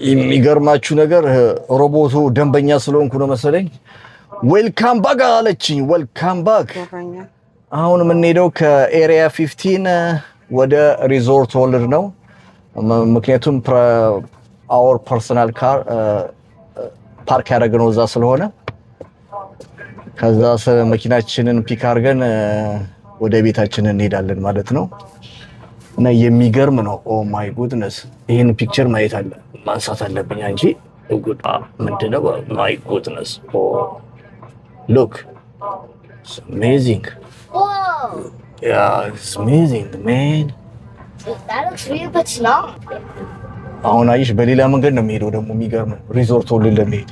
የሚገርማችሁ ነገር ሮቦቱ ደንበኛ ስለሆንኩ ነው መሰለኝ ዌልካም ባክ አለችኝ። ዌልካም ባክ። አሁን የምንሄደው ከኤሪያ 15 ወደ ሪዞርት ወርልድ ነው። ምክንያቱም አወር ፐርሰናል ካር ፓርክ ያደረግነው እዛ ስለሆነ ከዛ መኪናችንን ፒክ አድርገን ወደ ቤታችን እንሄዳለን ማለት ነው። እና የሚገርም ነው። ኦ ማይ ጉድነስ ይሄን ፒክቸር ማንሳት አለብኝ እንጂ ጉድ ምንድነው? ማይ ጉድነስ ኦ ሉክ ኢትስ አሜዚንግ ያ ኢትስ አሜዚንግ ማን አሁን አይሽ በሌላ መንገድ ነው የሚሄደው። ደግሞ የሚገርም ሪዞርት ወርልድ ለመሄድ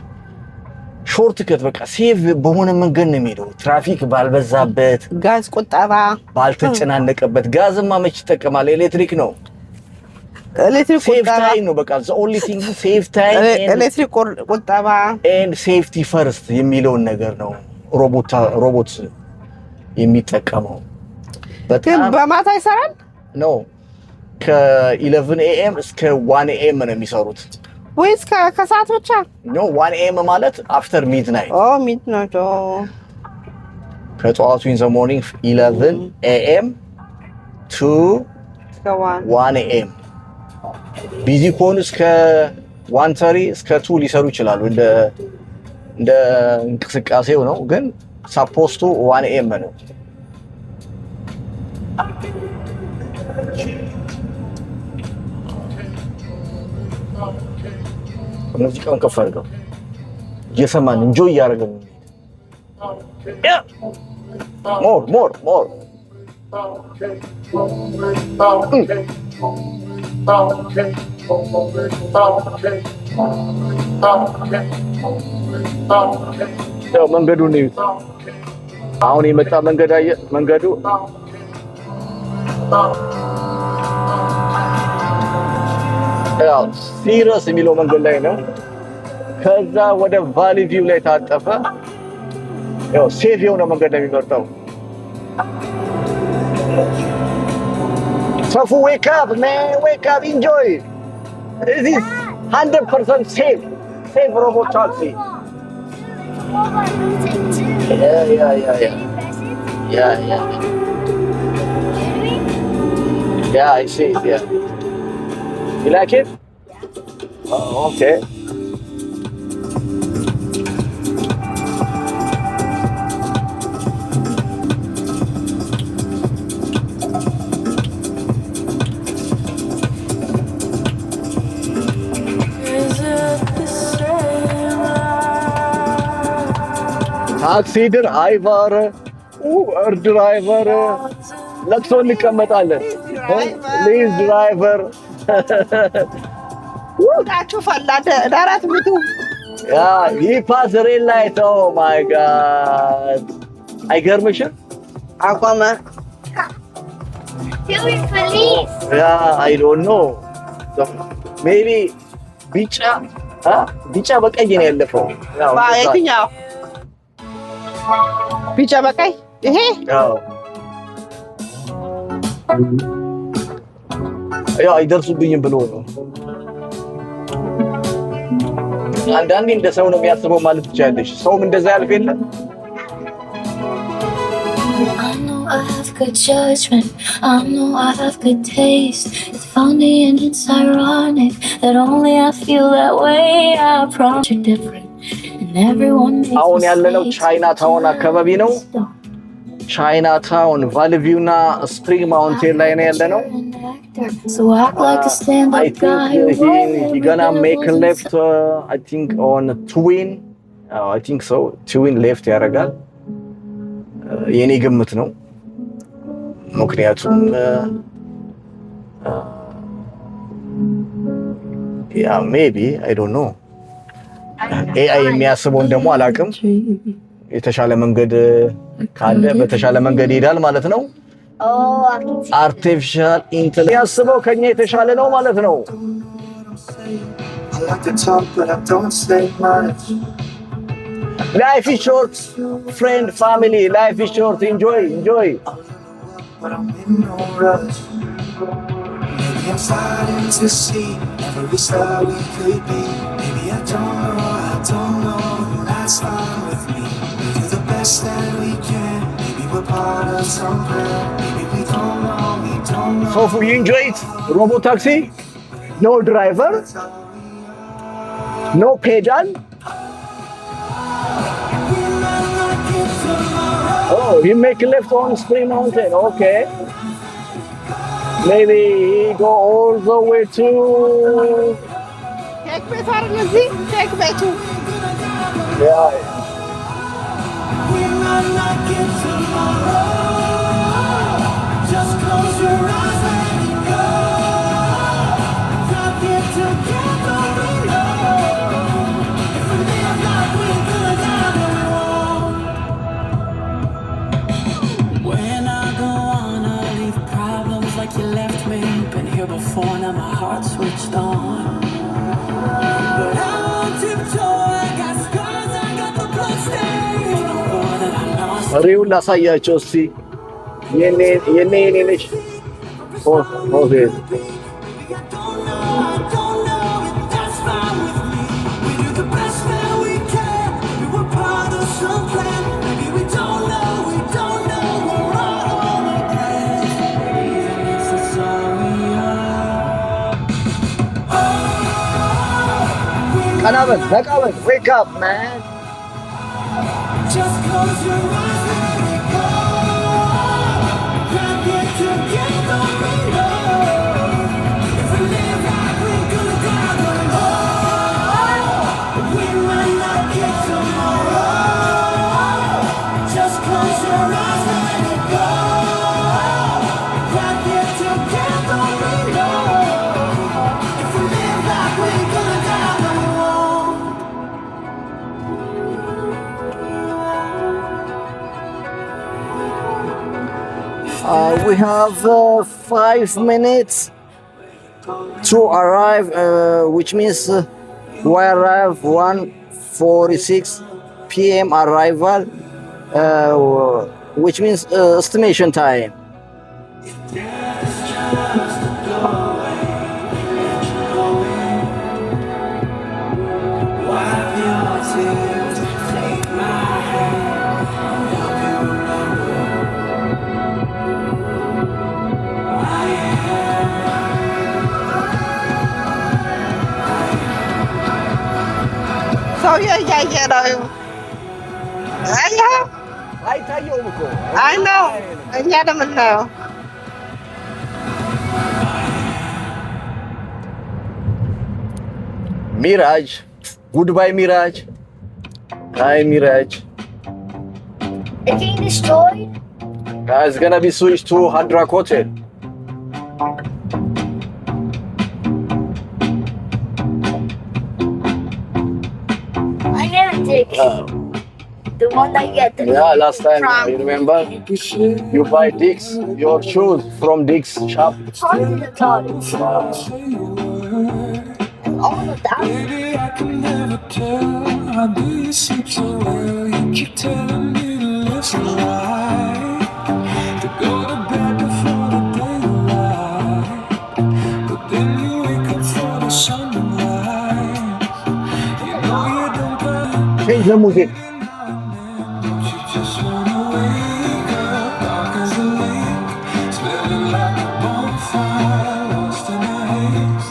ሾርት ከት በቃ ሴቭ በሆነ መንገድ ነው የሚሄደው። ትራፊክ ባልበዛበት፣ ጋዝ ቁጠባ ባልተጨናነቀበት። ጋዝማ መች ይጠቀማል? ኤሌክትሪክ ነው። ኤሌክትሪክ ሴቭ ታይም ነው በቃ the only thing ሴቭ ታይም ኤሌክትሪክ ቁጠባ and safety first የሚለውን ነገር ነው ሮቦት የሚጠቀመው። በጣም በማታ ይሰራል ነው ከ11 AM እስከ 1 AM ነው የሚሰሩት ወይስ ከሰዓት ብቻ ነው? 1 AM ማለት after midnight midnight ከጠዋቱ in the morning 11 AM to 1 AM ቢዚ ከሆኑ እስከ 1:30 እስከ 2 ሊሰሩ ይችላሉ። እንደ እንቅስቃሴው ነው። ግን ሳፖስቱ 1 AM ነው። ሙዚቃውን ከፍ አድርገው እየሰማን እንጆይ እያደረግን ሞር ያው መንገዱን እዩት። አሁን የመጣ መንገዱ ያው ሲረስ የሚለው መንገድ ላይ ነው። ከዛ ወደ ቫሊ ቪው ላይ ታጠፈ። ያው ሴፍ የሆነ መንገድ ነው የሚመርጠው። ሰፉ ዌክ አፕ ማን ዌክ አፕ ኢንጆይ this is 100% safe robot taxi. Yeah, I see it, yeah. You like it? Oh, okay. ታክሲ ድራይቨር ድራይቨር ለቅሶ እንቀመጣለን። ፕሊዝ ድራይቨር ወዳችሁ ፈላደ ዳራት ምቱ ያ ፓስ ሬል ላይት ኦ ማይ ጋድ አይገርምሽም? አቆመ ያ አይ ዶንት ኖ ሜቢ ቢጫ በቀይ ነው ያለፈው። የትኛው ቢጫ በቀይ? ይሄ ያው አይደርሱብኝም ብሎ ነው። አንዳንዴ እንደ ሰው ነው የሚያስበው ማለት ትችላለሽ። ሰውም እንደዛ ያልፍ የለ I have good judgment, I know I have good taste. It's funny and it's ironic that only I feel that way. I promise you're different and everyone makes አሁን ያለነው ቻይና ታውን አካባቢ ነው። ቻይና ታውን ቫልቪው እና ስፕሪንግ ማውንቴን ላይ ነው ያለነው። So act like a stand-up guy. He gonna make a left I think on Twin. I think so. Twin left ያደርጋል። የኔ ግምት ነው። ምክንያቱም ያ ሜቢ አይ ዶንት ኖ ኤአይ የሚያስበውን ደግሞ አላውቅም። የተሻለ መንገድ ካለ በተሻለ መንገድ ይሄዳል ማለት ነው። አርቲፊሻል ኢንተለጀንስ ያስበው ከኛ የተሻለ ነው ማለት ነው። Life is short, friend, family. Life is short. Enjoy. But I'm in no rush. Maybe I'm starting to see At least that we could be. Maybe I don't know, and that's fine with me. We do the best that we can. Maybe we're part of some plan. Maybe we don't know. So you enjoy it? Robo taxi? No driver? No pedal? Oh, he make left on Spring Mountain. Okay. Maybe he go all the way to. ኬክ ቤት አይደል? እዚህ ኬክ ቤቱ Yeah. We might not get tomorrow. Just close your eyes and go. Not get together, we know. If we live like we're good, I know. When I go on, I leave problems like you left me. Been here before, now my heart's switched on. But I won't tiptoe. I got scars, I got the bloodstains. The war that I lost. ሪውን ላሳያቸው እስቲ የኔ ነች። ኦኬ I don't know, and that's fine with me. We do the best that we can. We were part of some plan. Maybe we don't know, we're all again. Even if it's all we are. ቀና በል ነቃ በል ዌክ አፕ ማን Just close your eyes, let it go. Can't get together, we know. If we live like we're gonna die, we know. We might not get tomorrow. Just close your eyes, let it go. Can't get together, we know. If we live like we're gonna die, we know. We have 5 minutes to arrive, which means we arrive 1:46 p.m. arrival, which means estimation time. ሰውዬ እያየ ነው። አየኸው? አይታየውም እኮ አይ ነው እኛ ለምናየው ሚራጅ ጉድባይ ሚራጅ አይ ሚራጅ It's being destroyed. It's gonna be switched to Hard Rock Hotel. I never did. The one that you had the Yeah, last time, From- you remember? You buy Dick's, your shoes from Dick's shop. part of the toilets. All of that. Baby, I can never tell. How do you sleep so well? You keep telling me to live so right, to go to bed before the daylight. But then you wake up for the sunrise. You know you don't got Change the music. you just wanna wake up dark as a lake, smelling like a bonfire, lost in a haze.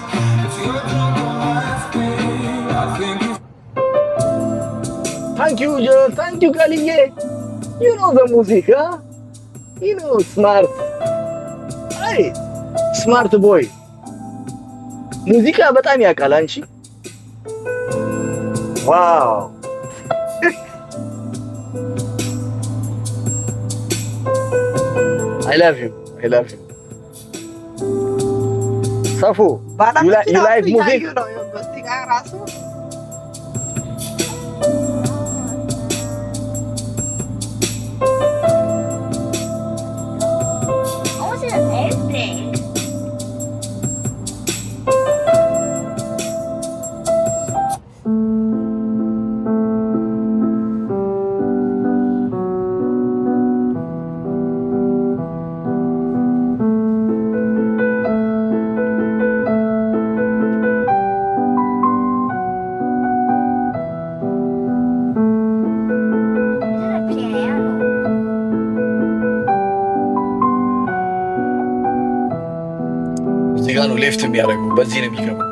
If you're drunk on life, babe, I think you. Thank you, Galinye. You know the music, huh? You know, smart. Hey, smart boy. ሙዚቃ በጣም ያውቃል አንቺ። ዋው I love you. ሰፉ you like music? እያዩ ነው እዚህ ጋር ራሱ I wasn't amazing. ሌፍት የሚያደርገው በዚህ ነው የሚገባው።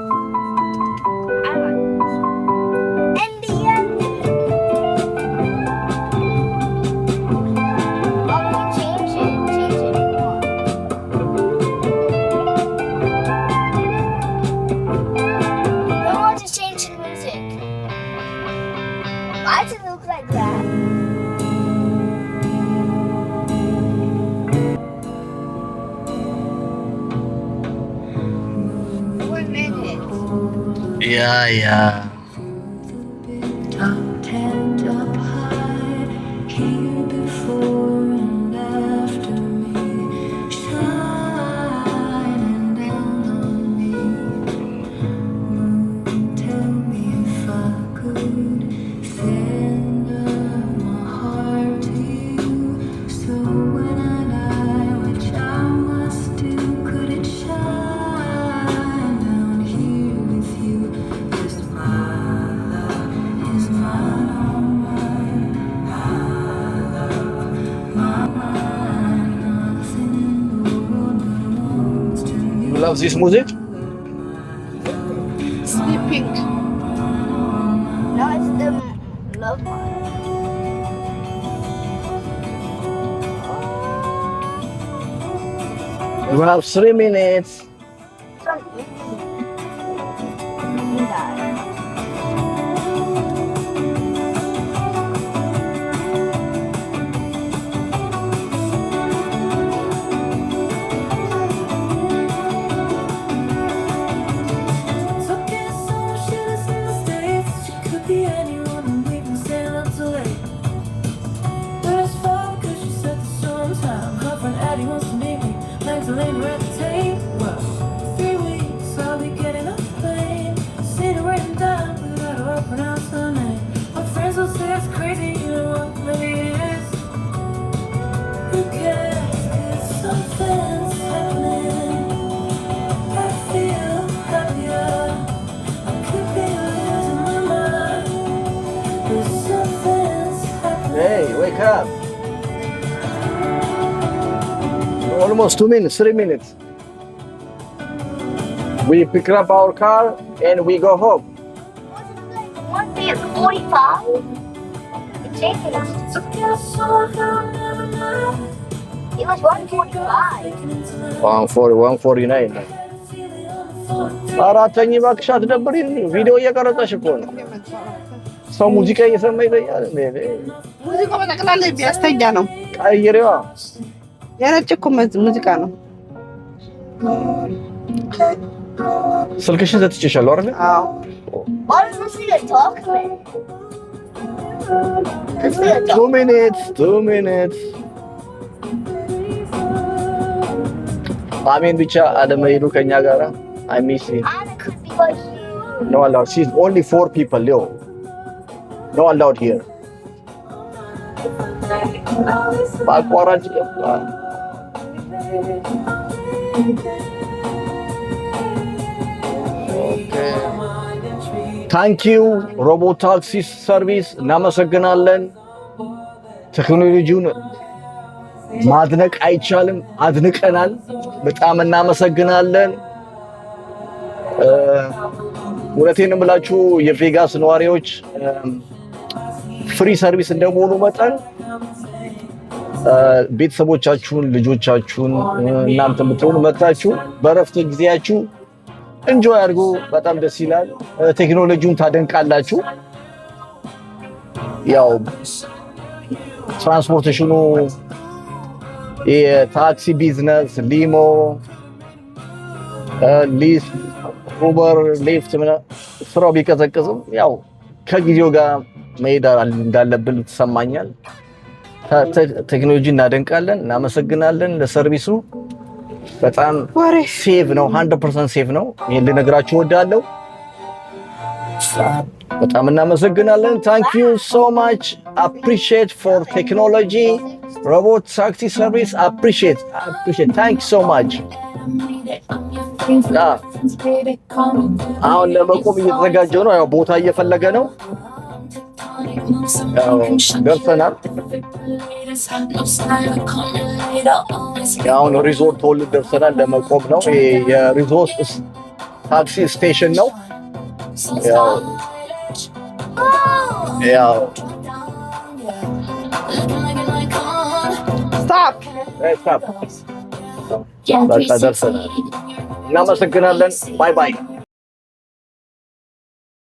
Why does it look like that? Yeah. Love this music? Sleeping. No, it's the love one. You have 3 minutes. From Hey, wake up. Almost 2 minutes, 3 minutes. We pick up our car and we go home. One be at 45. It changed. It was 145. 149. አራተኛ እባክሽ አትደብሪኝ። ቪዲዮ እየቀረጸሽ እኮ ነው። ሰው ሙዚቃ እየሰማ ይለኛል። ሙዚቃው በጠቅላላ ቢያስተኛ ነው። ቀይሬዋ የነጭ እኮ ሙዚቃ ነው። ስልክሽን ሰጥቼሻለሁ አይደል? አዎ። Why does this need a talk, man? 2 minutes, 2 minutes. አሜን ብቻ አለመሄዱ ከኛ ጋራ I miss you. Anna could be like you. No allowed. She's only 4 people, Leo. No allowed here. በአቋራጭ ገባ። ታንኪዩ ሮቦት ታክሲ ሰርቪስ እናመሰግናለን። ቴክኖሎጂውን ማድነቅ አይቻልም፣ አድንቀናል። በጣም እናመሰግናለን። እውነቴን እምላችሁ የቬጋስ ነዋሪዎች ፍሪ ሰርቪስ እንደመሆኑ መጠን ቤተሰቦቻችሁን፣ ልጆቻችሁን እናንተ የምትሆኑ መጣችሁ በረፍት ጊዜያችሁ እንጆይ አድርጉ። በጣም ደስ ይላል። ቴክኖሎጂውን ታደንቃላችሁ። ያው ትራንስፖርቴሽኑ የታክሲ ቢዝነስ፣ ሊሞ፣ ሊስ፣ ኡበር፣ ሊፍት ስራው ቢቀዘቅዝም ያው ከጊዜው ጋር መሄድ እንዳለብን ተሰማኛል። ቴክኖሎጂ እናደንቃለን፣ እናመሰግናለን ለሰርቪሱ። በጣም ሴቭ ነው፣ 100% ሴቭ ነው። ይሄን ልነግራችሁ እወዳለሁ። በጣም እናመሰግናለን። ታንክ ዩ ሶ ማች አፕሪሺየት ፎር ቴክኖሎጂ ሮቦት ታክሲ ሰርቪስ አፕሪሺየት ታንክ ዩ ሶ ማች። አሁን ለመቆም እየተዘጋጀው ነው። ያው ቦታ እየፈለገ ነው። ያው ደርሰናል። አሁን ሪዞርት ሆል ደርሰናል። ለመቆም ነው። ይሄ የሪዞርት ታክሲ ስቴሽን ነው። ያው ስታፕ በቃ ደርሰናል። እናመሰግናለን። ባይ ባይ።